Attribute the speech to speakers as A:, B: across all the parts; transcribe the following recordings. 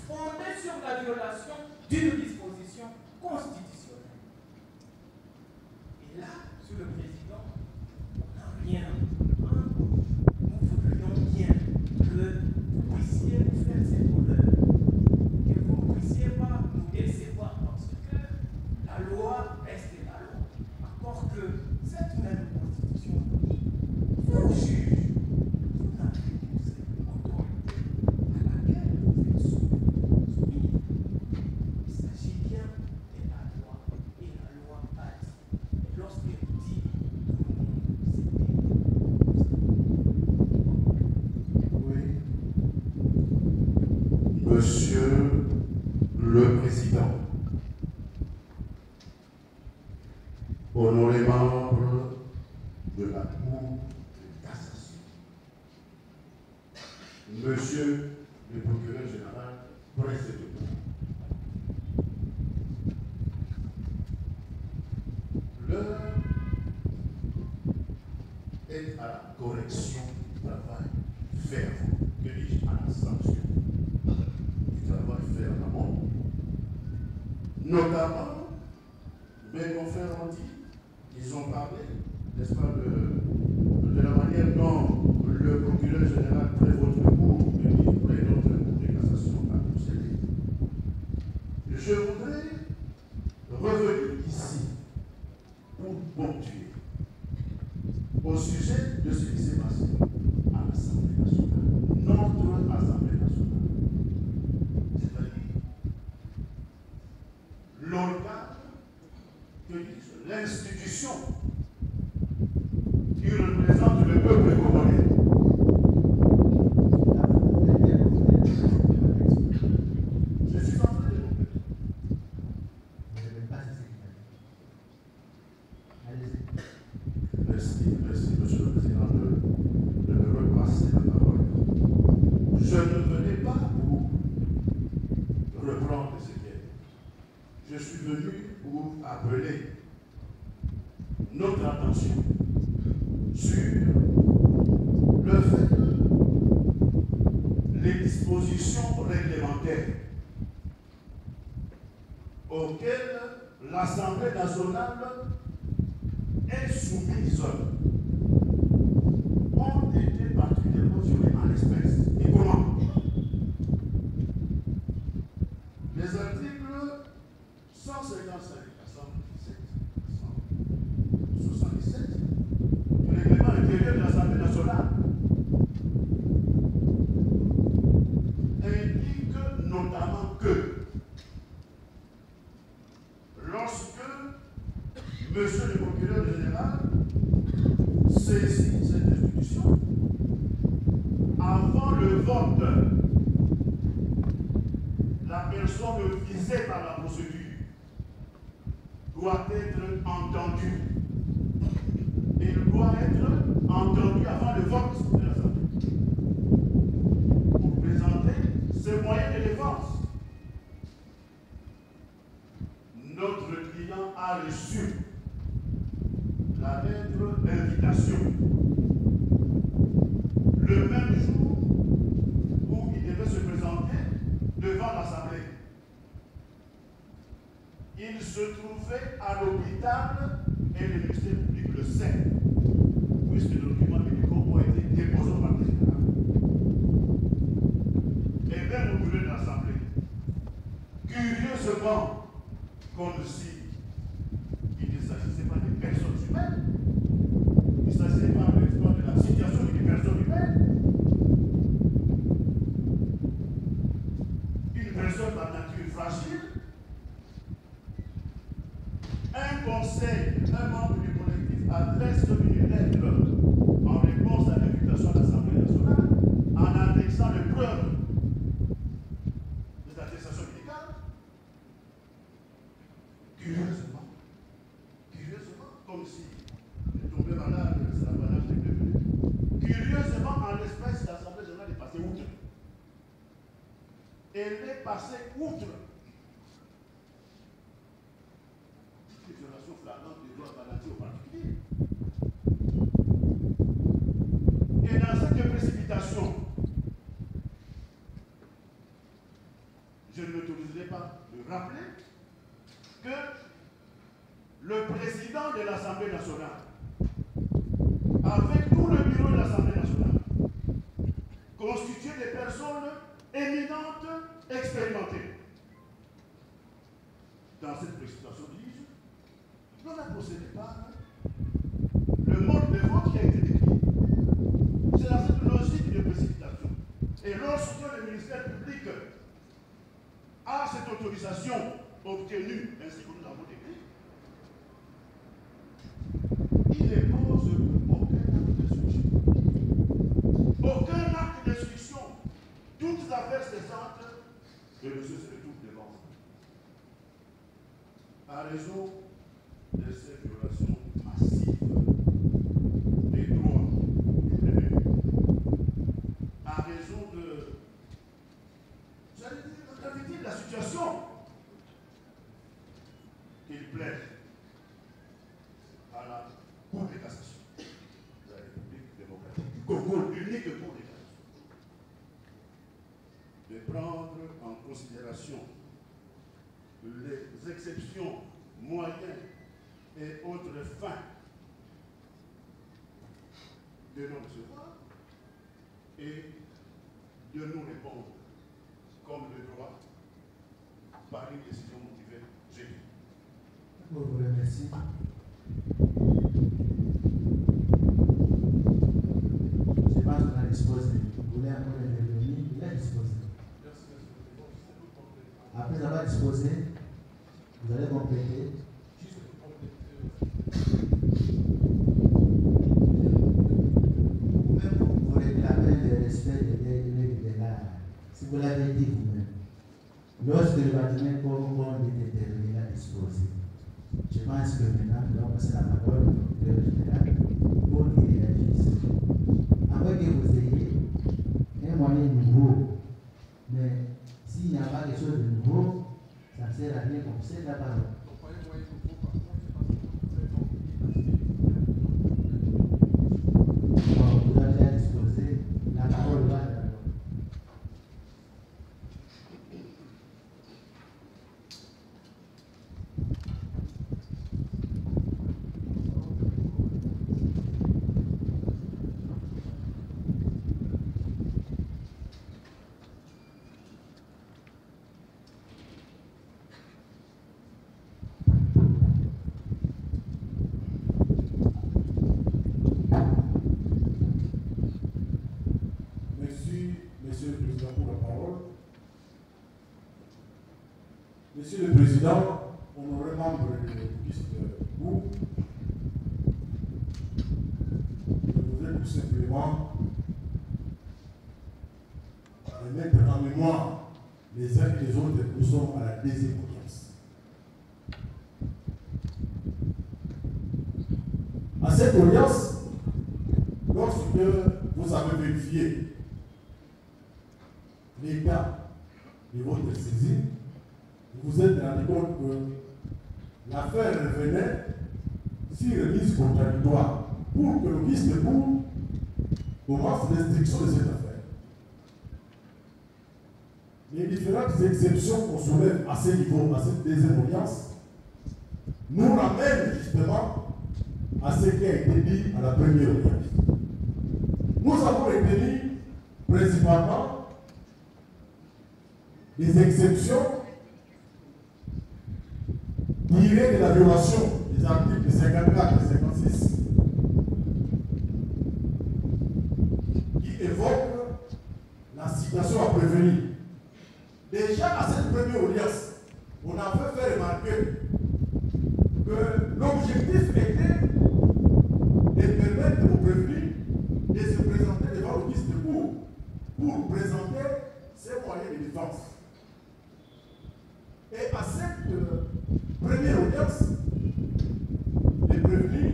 A: fondée sur la violation d'une disposition constitutionnelle. Et là, sur le président, on n'a rien. Nous voudrions bien que vous puissiez nous faire ces honneurs, que vous ne puissiez pas nous décevoir parce que la loi reste la loi. Encore que cette même constitution vous juge, vous n'attribuez cette autorité à laquelle vous êtes soumis. Il s'agit bien de la loi et la loi a dit. Et lorsqu'elle dit
B: Monsieur le Président, honorés membres de la Cour de cassation, Monsieur le Procureur général, président, l'heure est à la correction du travail ferme, que dis-je, à la sanction du travail fait en amont. Notamment, mes confrères ont dit, ils ont parlé, n'est-ce pas, de la manière dont le procureur général près votre cour, près notre cour de cassation a procédé. Je voudrais revenir ici pour ponctuer au sujet de ce qui s'est passé à l'Assemblée nationale, notre Assemblée nationale, c'est-à-dire l'organe, que dis-je, l'institution qui représente le peuple congolais. Je suis en train de vous dire. Merci, Monsieur le Président, de me repasser la parole. Je ne venais pas pour reprendre ce qu'il y a. Je suis venu pour appeler notre attention sur le fait que les dispositions réglementaires auxquelles l'Assemblée nationale est soumise ont été particulièrement violées en l'espèce. Et comment? Les articles 155 à 177 du règlement intérieur de l'Assemblée nationale indiquent notamment que lorsque Monsieur le procureur général saisit cette institution, avant le vote, la personne visée par la procédure doit être entendue. Il doit être entendu avant le vote de l'Assemblée pour présenter ses moyens de défense. Notre client a reçu la lettre d'invitation le même jour où il devait se présenter devant l'Assemblée. Il se trouvait à l'hôpital et le ministère public le sait, puisque les documents médicaux ont été déposés au parquet général. Et même au bureau de l'Assemblée, curieusement, comme si il ne s'agissait pas de personnes humaines, il ne s'agissait pas de la situation des personnes humaines, une personne par nature fragile, un conseil, un membre du collectif adresse une lettre en réponse à l'invitation de l'Assemblée nationale en annexant les preuves des attestations médicales. Curieusement, comme si il tombait malade, c'est la malade de Dieu. Curieusement, en l'espèce, l'Assemblée générale est passée outre. Elle est passée outre. Une violation flagrante des droits garantis aux particuliers. Et dans cette précipitation, rappeler que le président de l'Assemblée nationale, avec tout le bureau de l'Assemblée nationale, constitué de personnes éminentes, expérimentées. Dans cette précipitation, dis-je, on a procédé par le mode de vote qui a été décrit. C'est dans cette logique de précipitation. Et lorsque le ministère public a cette autorisation obtenue, ainsi que nous l'avons décrit, il ne pose aucun acte d'instruction. Aucun acte d'instruction. Toutes affaires cessantes, le monsieur se retrouve devant. À raison de ces violations massives des droits du prévenu, à raison de, j'allais dire, la gravité de la situation, il plaide à la Cour de cassation de la République démocratique du Congo, l'unique Cour de cassation, de prendre en considération les exceptions, moyens et autres fins de nos recevoir et de nous répondre comme le droit par une décision motivée jeudi.
C: Je vous remercie. Je pense qu'on a disposé. Vous voulez encore intervenir? Il a disposé. Après avoir disposé, vous allez compléter. Vous-même, vous réclamez le respect des règles de l'art. Si vous l'avez dit vous-même, lorsque le bâtiment Congo est intervenu, il a disposé. Je pense que maintenant, nous allons passer la parole au procureur général pour qu'il réagisse. Après que vous ayez un moyen nouveau, mais s'il n'y a pas quelque chose de nouveau, ça ne sert à rien qu'on cède la parole. Bon, vous avez déjà disposé, la parole va d'abord.
D: Monsieur le Président, pour la parole. Monsieur le Président, honoré membre de l'Église de vous, je voudrais tout simplement mettre en mémoire les uns et les autres que nous sommes à la deuxième audience. À cette audience, lorsque vous avez vérifié l'état de votre saisine, vous vous êtes rendu compte que l'affaire revenait sur remise contradictoire pour que l'office de cour commence l'instruction de cette affaire. Les différentes exceptions qu'on soulève à ce niveau, à cette deuxième audience, nous ramènent justement à ce qui a été dit à la première audience. Nous avons retenu principalement des exceptions tirées de la violation des articles 54 et 56 qui évoquent la citation à prévenir. Déjà à cette première audience, on avait fait remarquer que l'objectif était de permettre aux prévenus de se présenter devant l'office de cour pour présenter ses moyens de défense. Et à cette première audience, le prévenu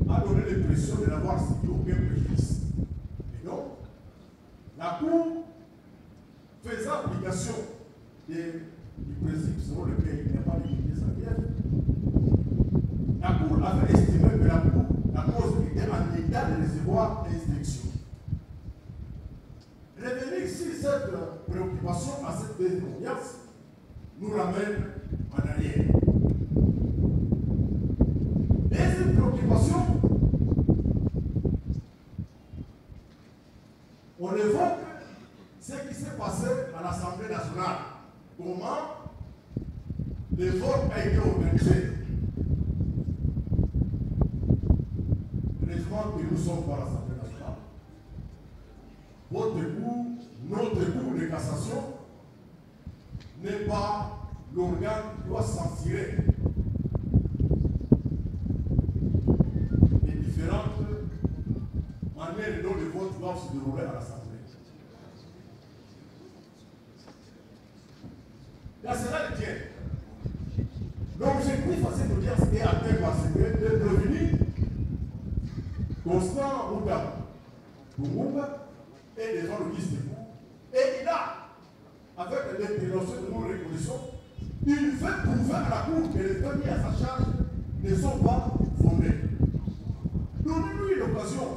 D: a donné l'impression de n'avoir subi aucun préjudice. Et donc, la Cour, faisant application du principe selon lequel il n'y a pas d'immunité sanitaire, la Cour avait estimé que la cause était en état de recevoir instruction. Revenir sur cette préoccupation à cette deuxième audience, nous ramène en arrière. Deuxième préoccupation, on évoque ce qui s'est passé à l'Assemblée nationale. Comment le vote a été organisé. Heureusement que nous sommes par l'Assemblée nationale. Votre cour, notre cour de cassation n'est pas l'organe qui doit censurer les différentes manières dont les votes doivent se dérouler à l'Assemblée. Là, cela le tient. L'objectif à cette audience est atteint parce que le prévenu Constant Ouda Lumumba et des gens de liste de vous. Et il a, avec l'intervention de nos reconnaissons, il fait prouver à la Cour que les données à sa charge ne sont pas fondées. Donnez-lui l'occasion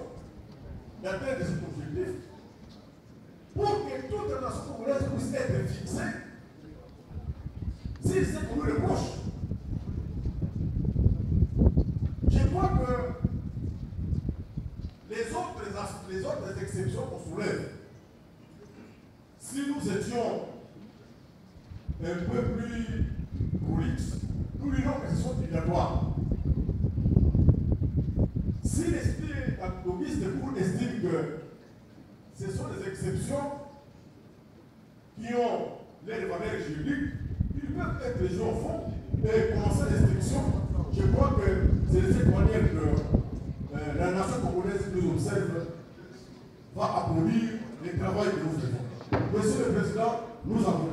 D: d'atteindre cet objectif pour que toute la nation congolaise puisse être fixée. Si c'est qu'on nous reproche, je crois que les autres exceptions qu'on soulève, si nous étions un peu plus prolixes, nous dirons que ce sont obligatoires. Si l'esprit activiste de Cour estime que ce sont des exceptions qui ont l'air de valeur juridique, ils peuvent être les gens au fond et commencer l'instruction. Je crois que c'est de cette manière que la nation congolaise qui nous observe va applaudir le travail que nous faisons. Monsieur le Président, nous avons.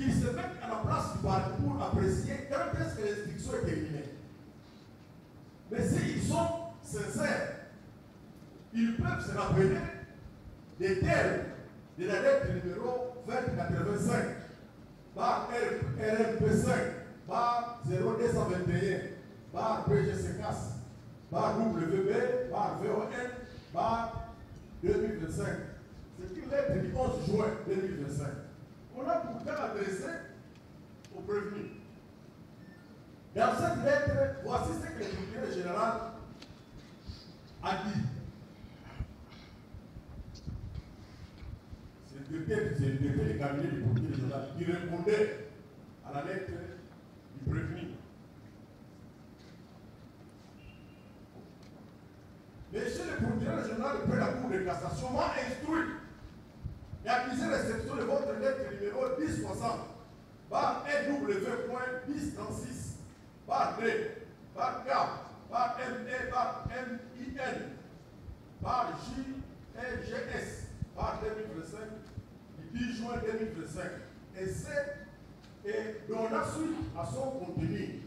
D: Ils se mettent à la place du parti pour apprécier quand est-ce que l'instruction est terminée. Mais s'ils sont sincères, ils peuvent se rappeler des termes de la lettre numéro 2085 par RMP5 par 0221 par PGCCAS par WB par VON par 2025. C'est une lettre du 11 juin 2025. On a pourtant adressé au prévenu. Dans cette lettre, voici ce que le procureur général a dit. C'est le directeur du cabinet du procureur général qui répondait à la lettre du prévenu. Monsieur le procureur général de la Cour de cassation m'a instruit et accusé réception de votre lettre numéro 1060 par NW.1036 par D, par K, par ME, par MIN, par JLGS, par 2025, du 10 juin 2025. Et donnant suite à son contenu,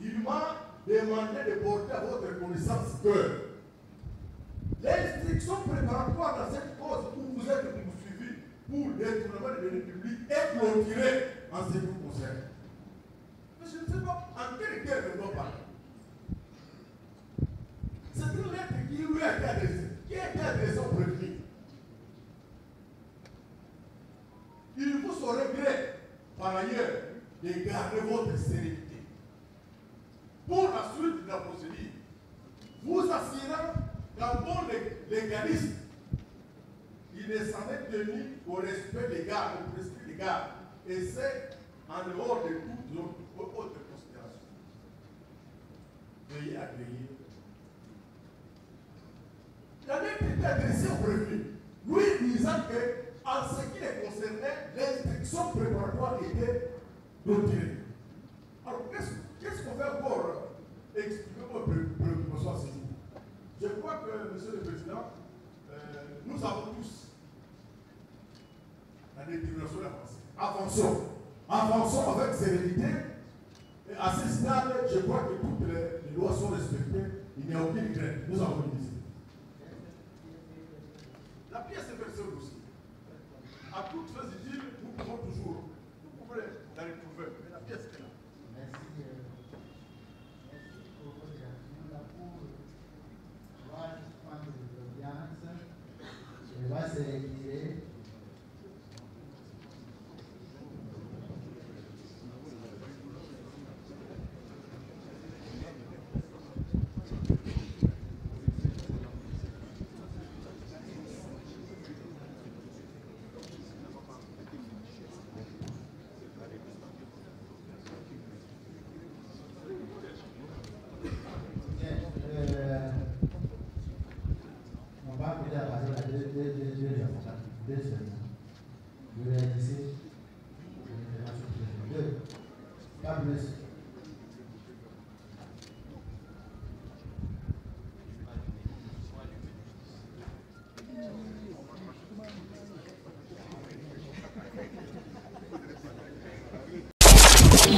D: il m'a demandé de porter à votre connaissance que l'instruction préparatoire dans cette cause où vous êtes poursuivi pour détournement de deniers publics est clôturée en ce qui vous concerne. Mais je ne sais pas en quel terme je dois parler. C'est une lettre qui lui a été adressée, qui a été adressée au prévenu. Il vous saurait gré, par ailleurs, de garder votre sérénité pour la suite de la procédure. vous assurant qu'un bon légaliste, il est censé tenir au respect légal, au prescrit légal. Et c'est en dehors de toute autre considération. Veuillez accueillir. Il avait été adressé au prévenu, lui disant que, en ce qui les concernait, l'instruction préparatoire était retirée. Alors, qu'est-ce qu'on fait pour exprimer votre préoccupation à ce jour? Je crois que, Monsieur le Président, nous avons tous la détermination d'avancer. Avançons avec sérénité. Et à ce stade, je crois que toutes les lois sont respectées. Il n'y a aucune crainte. Nous avons une visite. La pièce est versée aussi. À toutes fins utiles, nous pouvons toujours. Vous pouvez la retrouver. Mais la pièce est là.
C: Merci. Merci pour votre réaction. Là, pour voir l'audience, je vais se retirer. On va appeler à partir de deux semaines. Je vais laisser deux. Pas plus.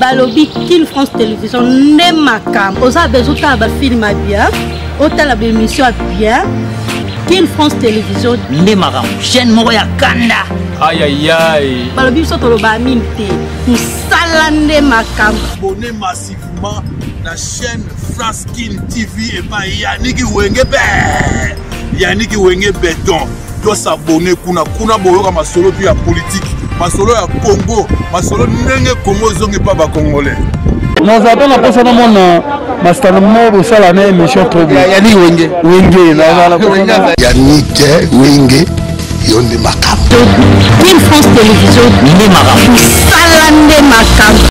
E: Balobi King France Télévision ne makam. Osa besoin de film bien, autant la émission bien. King France Télévision ne makam. Chaîne moya kanda.
F: Aïe aïe aïe.
E: Balobi so toloba mimte. Musala ne makam.
G: Abonnez massivement la chaîne France King TV et pas Yannick Wenge Yannick Wenge Béton. Doit s'abonner kuna boyoka masolo puis ya politique. Masolo ya Congo, masolo nenge Congo zongi pa ba Congolais.
F: Nous avons la personne mon master mo sala na émission trop bien.
G: Yannick Wenge
F: na la
G: Yannick Wenge yonde makam.
E: King France Télévision ne makam. Musala ne makam.